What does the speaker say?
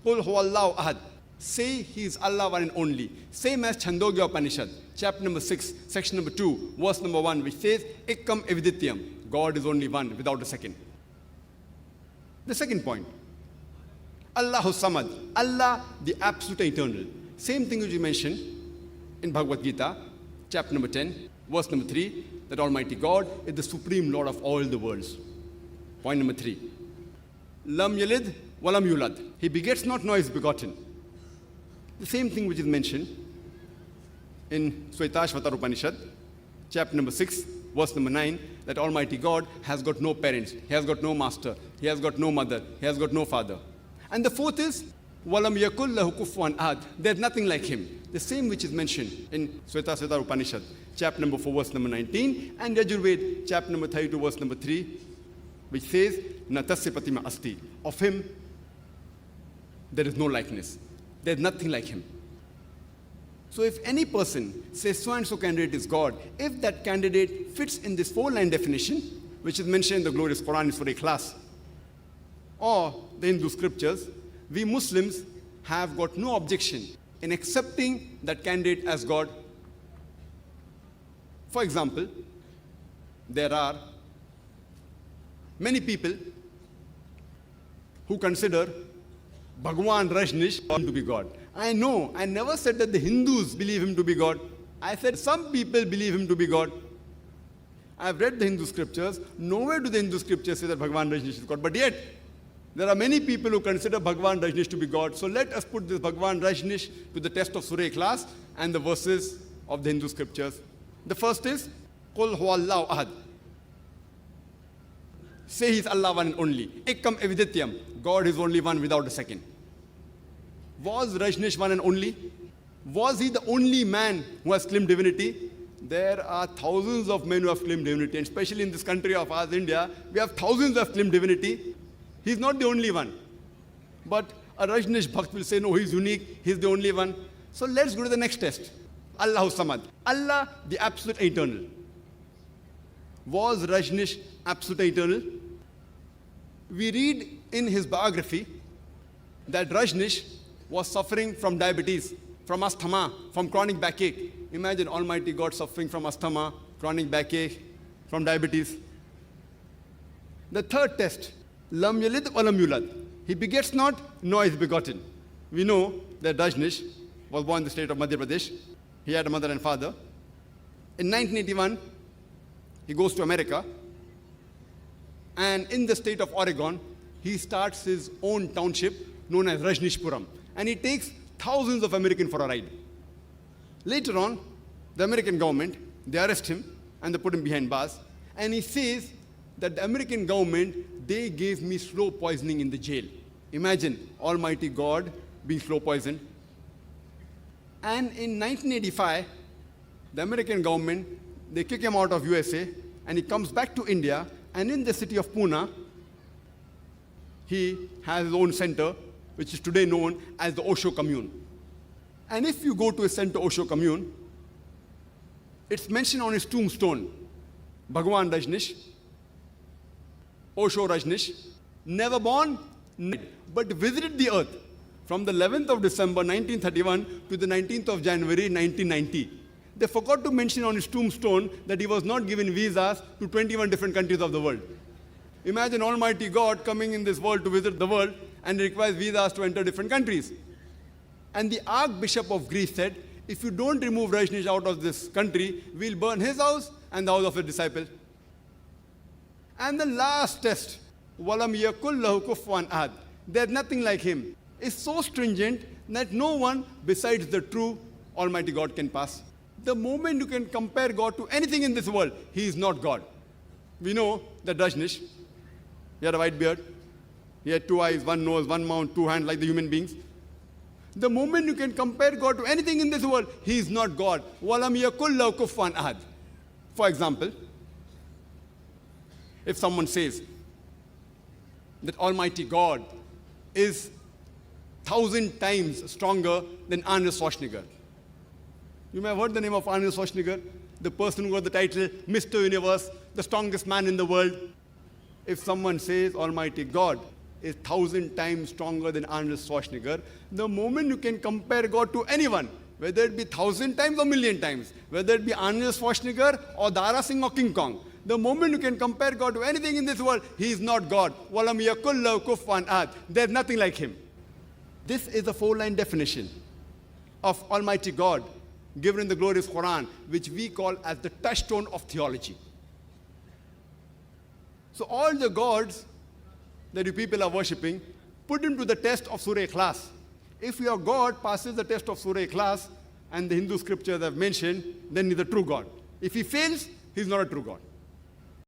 Qul huwallahu ahad. Say he is Allah one and only. Same as Chandogya Upanishad, chapter number 6, section number 2, verse number 1, which says, Ekkam evidityam. God is only one without a second. The second point, Allahu Samad. Allah, the absolute eternal. Same thing which we mentioned in Bhagavad Gita, chapter number 10, verse number 3, that Almighty God is the supreme Lord of all the worlds. Point number 3. Lam yalid walam yulad. He begets not, nor is begotten. The same thing which is mentioned in Shvetashvatara Upanishad, chapter number 6, verse number 9, that Almighty God has got no parents, He has got no master, He has got no mother, He has got no father. And the fourth is, Walam yakul lahu kufuwan ahad. There's nothing like Him. The same which is mentioned in Shvetashvatara Upanishad, chapter number 4, verse number 19, and Yajurved, chapter number 32, verse number 3, which says, Natasya pratima asti. Of Him, there is no likeness. There's nothing like Him. So if any person says so-and-so candidate is God, if that candidate fits in this 4-line definition, which is mentioned in the glorious Quran is for a class, or the Hindu scriptures, we Muslims have got no objection in accepting that candidate as God. For example, there are many people who consider Bhagwan Rajneesh to be God. I know, I never said that the Hindus believe him to be God. I said some people believe him to be God. I've read the Hindu scriptures. Nowhere do the Hindu scriptures say that Bhagwan Rajneesh is God. But yet, there are many people who consider Bhagwan Rajneesh to be God. So let us put this Bhagwan Rajneesh to the test of Surah class and the verses of the Hindu scriptures. The first is, Qul huwallahu ahad. Say He's Allah one and only. Ekkam evidityam. God is only one without a second. Was Rajneesh one and only? Was he the only man who has claimed divinity? There are thousands of men who have claimed divinity, and especially in this country of ours, India, we have thousands who have claimed divinity. He's not the only one. But a Rajneesh Bhakt will say, no, he's unique, he's the only one. So let's go to the next test. Allahu Samad. Allah, the absolute eternal. Was Rajneesh absolute eternal? We read in his biography that Rajneesh was suffering from diabetes, from asthma, from chronic backache. Imagine Almighty God suffering from asthma, chronic backache, from diabetes. The third test, Lam yalid wa lam yulad. He begets not, nor is begotten. We know that Rajneesh was born in the state of Madhya Pradesh. He had a mother and father. In 1981, he goes to America. And in the state of Oregon, he starts his own township known as Rajneeshpuram. And he takes thousands of Americans for a ride. Later on, the American government, they arrest him and they put him behind bars. And he says that the American government, they gave me slow poisoning in the jail. Imagine Almighty God being slow poisoned. And in 1985, the American government, they kick him out of USA and he comes back to India. And in the city of Pune, he has his own center, which is today known as the Osho Commune. And if you go to his center, Osho Commune, it's mentioned on his tombstone, Bhagwan Rajneesh, Osho Rajneesh, never born, but visited the earth from the 11th of December 1931 to the 19th of January 1990. They forgot to mention on his tombstone that he was not given visas to 21 different countries of the world. Imagine Almighty God coming in this world to visit the world and requires visas to enter different countries. And the Archbishop of Greece said, if you don't remove Rajneesh out of this country, we'll burn his house and the house of his disciple. And the last test, Walam yakul lahu kufuwan ahad. There's nothing like him. It's so stringent that no one besides the true Almighty God can pass. The moment you can compare God to anything in this world, He is not God. We know that Rajneesh, he had a white beard, he had 2 eyes, 1 nose, 1 mouth, 2 hands like the human beings. The moment you can compare God to anything in this world, He is not God. Walam yakul lahu kufuwan ahad. For example, if someone says that Almighty God is 1,000 times stronger than Arnold Schwarzenegger. You may have heard the name of Arnold Schwarzenegger, the person who got the title Mr. Universe, the strongest man in the world. If someone says Almighty God is 1,000 times stronger than Arnold Schwarzenegger, the moment you can compare God to anyone, whether it be 1,000 times or 1,000,000 times, whether it be Arnold Schwarzenegger or Dara Singh or King Kong, the moment you can compare God to anything in this world, He is not God. وَلَمْ يَكُنْ لَهُ كُفُوًا أَحَدٌ. There's nothing like Him. This is a 4-line definition of Almighty God given in the glorious Quran, which we call as the touchstone of theology. So all the gods that you people are worshipping, put him to the test of Surah Ikhlas. If your God passes the test of Surah Ikhlas, and the Hindu scriptures have mentioned, then he's a true God. If he fails, he's not a true God.